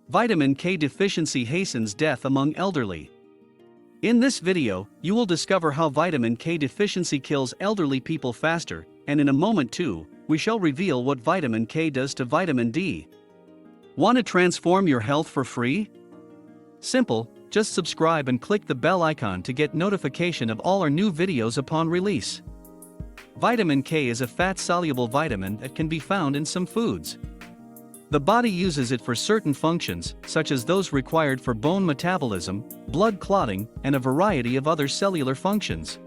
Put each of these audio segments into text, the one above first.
Vitamin K deficiency hastens death among elderly. In this video, you will discover how vitamin K deficiency kills elderly people faster, and in a moment too, we shall reveal what vitamin K does to vitamin D. Want to transform your health for free? Simple, just subscribe and click the bell icon to get notification of all our new videos upon release. Vitamin K is a fat-soluble vitamin that can be found in some foods. The body uses it for certain functions, such as those required for bone metabolism, blood clotting, and a variety of other cellular functions.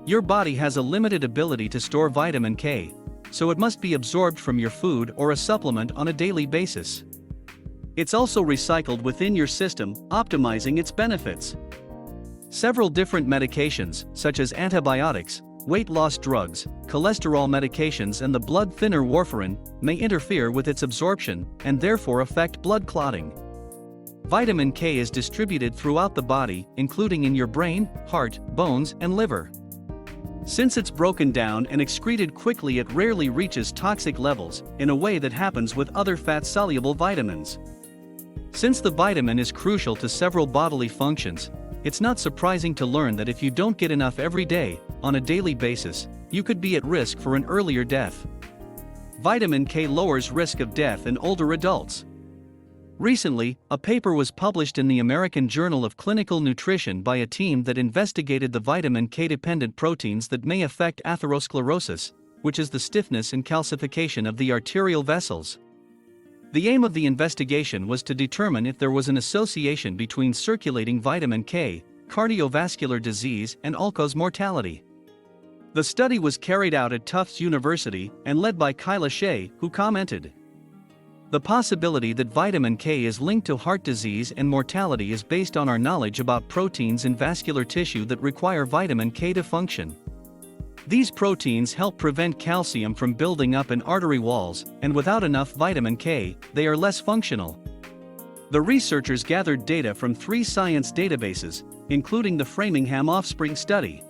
Your body has a limited ability to store vitamin K, so it must be absorbed from your food or a supplement on a daily basis. It's also recycled within your system, optimizing its benefits. Several different medications, such as antibiotics, weight loss drugs, cholesterol medications and the blood thinner warfarin, may interfere with its absorption and therefore affect blood clotting. Vitamin K is distributed throughout the body, including in your brain, heart, bones, and liver. Since it's broken down and excreted quickly, it rarely reaches toxic levels, in a way that happens with other fat-soluble vitamins. Since the vitamin is crucial to several bodily functions, it's not surprising to learn that if you don't get enough every day, on a daily basis, you could be at risk for an earlier death. Vitamin K lowers risk of death in older adults. Recently, a paper was published in the American Journal of Clinical Nutrition by a team that investigated the vitamin K-dependent proteins that may affect atherosclerosis, which is the stiffness and calcification of the arterial vessels. The aim of the investigation was to determine if there was an association between circulating vitamin K, cardiovascular disease, and all-cause mortality. The study was carried out at Tufts University and led by Kyla Shea, who commented, "The possibility that vitamin K is linked to heart disease and mortality is based on our knowledge about proteins in vascular tissue that require vitamin K to function. These proteins help prevent calcium from building up in artery walls, and without enough vitamin K, they are less functional." The researchers gathered data from 3 science databases, including the Framingham Offspring Study.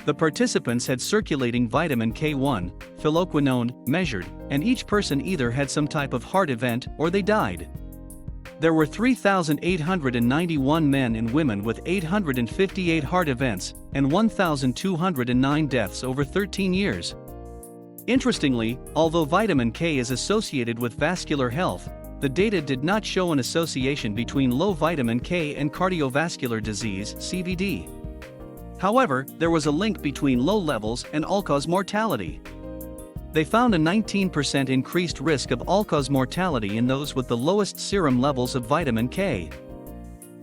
The participants had circulating vitamin K1, phylloquinone, measured, and each person either had some type of heart event or they died. There were 3,891 men and women with 858 heart events, and 1,209 deaths over 13 years. Interestingly, although vitamin K is associated with vascular health, the data did not show an association between low vitamin K and cardiovascular disease (CVD). However, there was a link between low levels and all-cause mortality. They found a 19% increased risk of all-cause mortality in those with the lowest serum levels of vitamin K.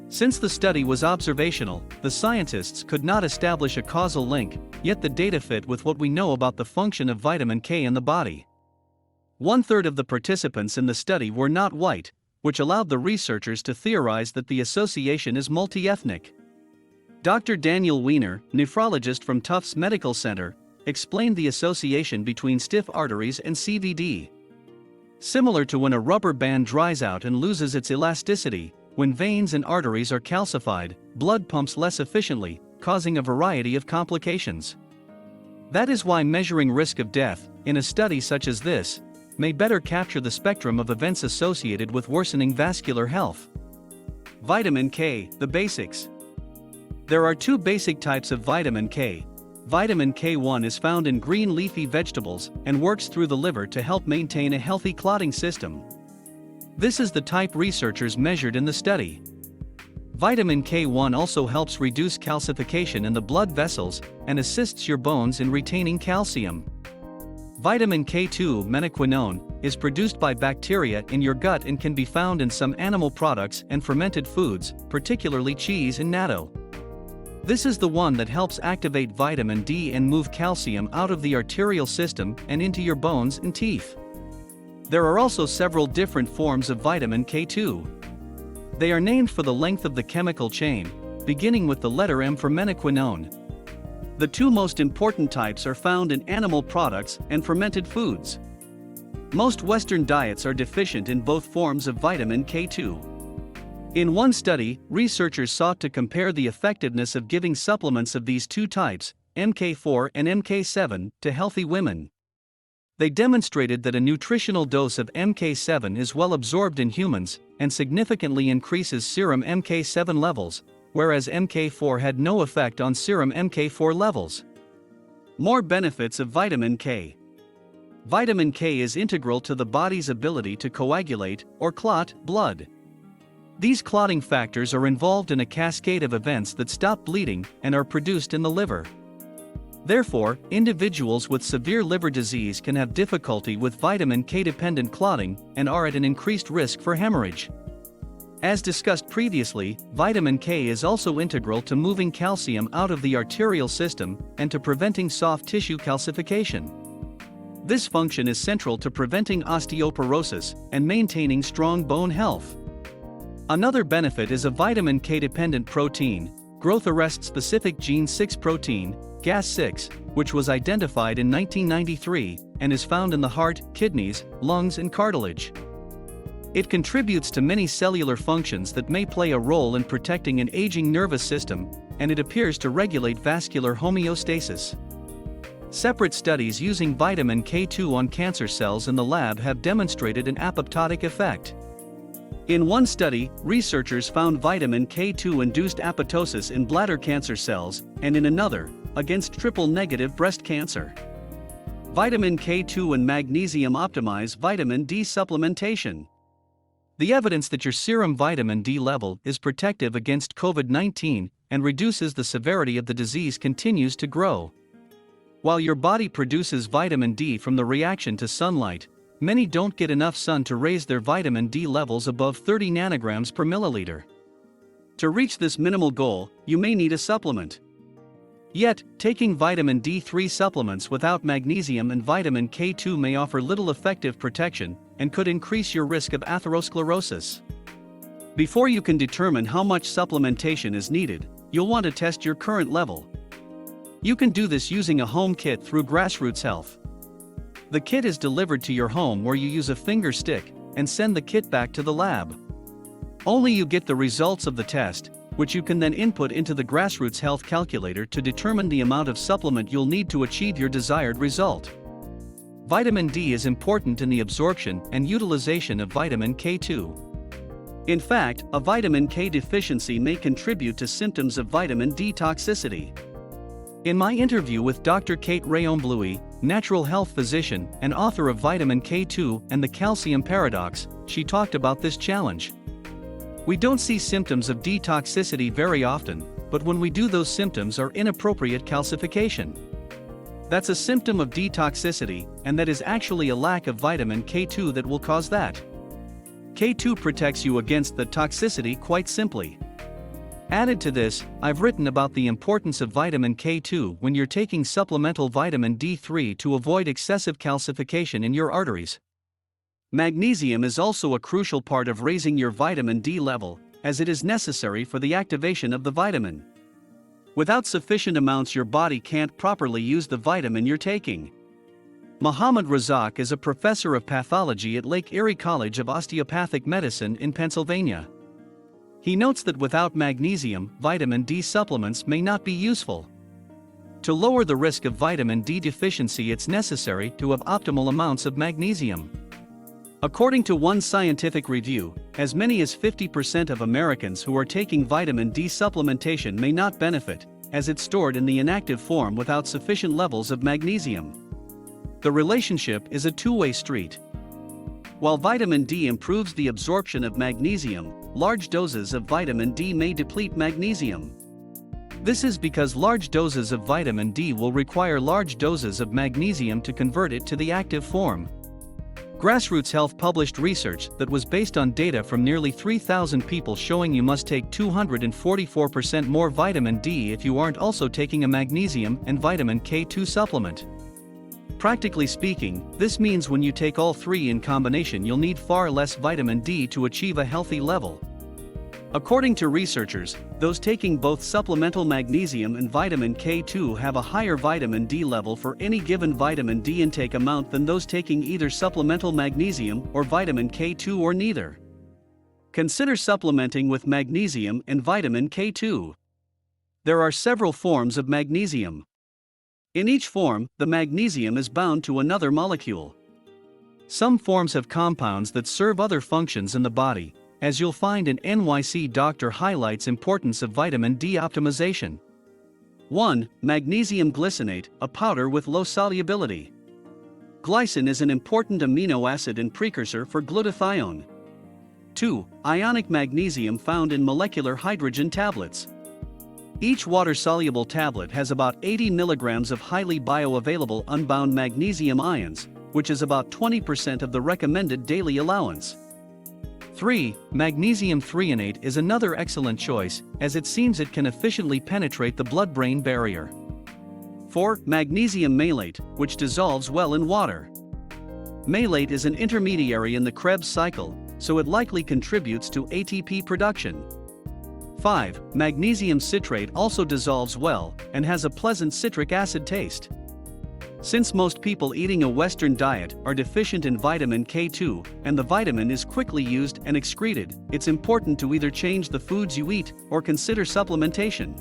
Since the study was observational, the scientists could not establish a causal link, yet the data fit with what we know about the function of vitamin K in the body. 1/3 of the participants in the study were not white, which allowed the researchers to theorize that the association is multi-ethnic. Dr. Daniel Weiner, nephrologist from Tufts Medical Center, explained the association between stiff arteries and CVD. Similar to when a rubber band dries out and loses its elasticity, when veins and arteries are calcified, blood pumps less efficiently, causing a variety of complications. That is why measuring risk of death, in a study such as this, may better capture the spectrum of events associated with worsening vascular health. Vitamin K, the basics. There are 2 basic types of vitamin K. Vitamin K1 is found in green leafy vegetables and works through the liver to help maintain a healthy clotting system. This is the type researchers measured in the study. Vitamin K1 also helps reduce calcification in the blood vessels and assists your bones in retaining calcium. Vitamin K2, menaquinone, is produced by bacteria in your gut and can be found in some animal products and fermented foods, particularly cheese and natto. This is the one that helps activate vitamin D and move calcium out of the arterial system and into your bones and teeth. There are also several different forms of vitamin K2. They are named for the length of the chemical chain, beginning with the letter M for menaquinone. The 2 most important types are found in animal products and fermented foods. Most Western diets are deficient in both forms of vitamin K2. In one study, researchers sought to compare the effectiveness of giving supplements of these 2 types, MK4 and MK7, to healthy women. They demonstrated that a nutritional dose of MK7 is well absorbed in humans, and significantly increases serum MK7 levels, whereas MK4 had no effect on serum MK4 levels. More benefits of vitamin K. Vitamin K is integral to the body's ability to coagulate, or clot, blood. These clotting factors are involved in a cascade of events that stop bleeding and are produced in the liver. Therefore, individuals with severe liver disease can have difficulty with vitamin K-dependent clotting and are at an increased risk for hemorrhage. As discussed previously, vitamin K is also integral to moving calcium out of the arterial system and to preventing soft tissue calcification. This function is central to preventing osteoporosis and maintaining strong bone health. Another benefit is a vitamin K-dependent protein, growth arrest-specific gene 6 protein, GAS6, which was identified in 1993 and is found in the heart, kidneys, lungs and cartilage. It contributes to many cellular functions that may play a role in protecting an aging nervous system, and it appears to regulate vascular homeostasis. Separate studies using vitamin K2 on cancer cells in the lab have demonstrated an apoptotic effect. In one study, researchers found vitamin K2-induced apoptosis in bladder cancer cells, and in another, against triple-negative breast cancer. Vitamin K2 and magnesium optimize vitamin D supplementation. The evidence that your serum vitamin D level is protective against COVID-19 and reduces the severity of the disease continues to grow. While your body produces vitamin D from the reaction to sunlight, many don't get enough sun to raise their vitamin D levels above 30 nanograms per milliliter. To reach this minimal goal, you may need a supplement. Yet, taking vitamin D3 supplements without magnesium and vitamin K2 may offer little effective protection and could increase your risk of atherosclerosis. Before you can determine how much supplementation is needed, you'll want to test your current level. You can do this using a home kit through Grassroots Health. The kit is delivered to your home where you use a finger stick and send the kit back to the lab. Only you get the results of the test, which you can then input into the Grassroots Health calculator to determine the amount of supplement you'll need to achieve your desired result. Vitamin D is important in the absorption and utilization of vitamin K2. In fact, a vitamin K deficiency may contribute to symptoms of vitamin D toxicity. In my interview with Dr. Kate Rayon-Bluey, natural health physician and author of Vitamin K2 and the Calcium Paradox, she talked about this challenge. We don't see symptoms of D toxicity very often, but when we do, those symptoms are inappropriate calcification. That's a symptom of D toxicity, and that is actually a lack of vitamin K2 that will cause that. K2 protects you against the toxicity quite simply. Added to this, I've written about the importance of vitamin K2 when you're taking supplemental vitamin D3 to avoid excessive calcification in your arteries. Magnesium is also a crucial part of raising your vitamin D level, as it is necessary for the activation of the vitamin. Without sufficient amounts, your body can't properly use the vitamin you're taking. Mohammad Razak is a professor of pathology at Lake Erie College of Osteopathic Medicine in Pennsylvania. He notes that without magnesium, vitamin D supplements may not be useful. To lower the risk of vitamin D deficiency, it's necessary to have optimal amounts of magnesium. According to one scientific review, as many as 50% of Americans who are taking vitamin D supplementation may not benefit, as it's stored in the inactive form without sufficient levels of magnesium. The relationship is a two-way street. While vitamin D improves the absorption of magnesium, large doses of vitamin D may deplete magnesium. This is because large doses of vitamin D will require large doses of magnesium to convert it to the active form. Grassroots Health published research that was based on data from nearly 3,000 people showing you must take 244% more vitamin D if you aren't also taking a magnesium and vitamin K2 supplement. Practically speaking, this means when you take all three in combination, you'll need far less vitamin D to achieve a healthy level. According to researchers, those taking both supplemental magnesium and vitamin K2 have a higher vitamin D level for any given vitamin D intake amount than those taking either supplemental magnesium or vitamin K2 or neither. Consider supplementing with magnesium and vitamin K2. There are several forms of magnesium. In each form, the magnesium is bound to another molecule. Some forms have compounds that serve other functions in the body, as you'll find an NYC doctor highlights importance of vitamin D optimization. 1. Magnesium glycinate, a powder with low solubility. Glycine is an important amino acid and precursor for glutathione. 2. Ionic magnesium found in molecular hydrogen tablets. Each water-soluble tablet has about 80 mg of highly bioavailable unbound magnesium ions, which is about 20% of the recommended daily allowance. 3. Magnesium threonate is another excellent choice, as it seems it can efficiently penetrate the blood-brain barrier. 4. Magnesium malate, which dissolves well in water. Malate is an intermediary in the Krebs cycle, so it likely contributes to ATP production. 5. Magnesium citrate also dissolves well and has a pleasant citric acid taste. Since most people eating a Western diet are deficient in vitamin K2 and the vitamin is quickly used and excreted, it's important to either change the foods you eat or consider supplementation.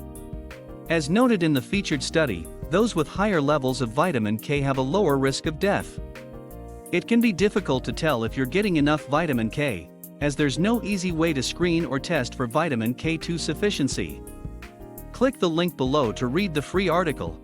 As noted in the featured study, those with higher levels of vitamin K have a lower risk of death. It can be difficult to tell if you're getting enough vitamin K, as there's no easy way to screen or test for vitamin K2 sufficiency. Click the link below to read the free article.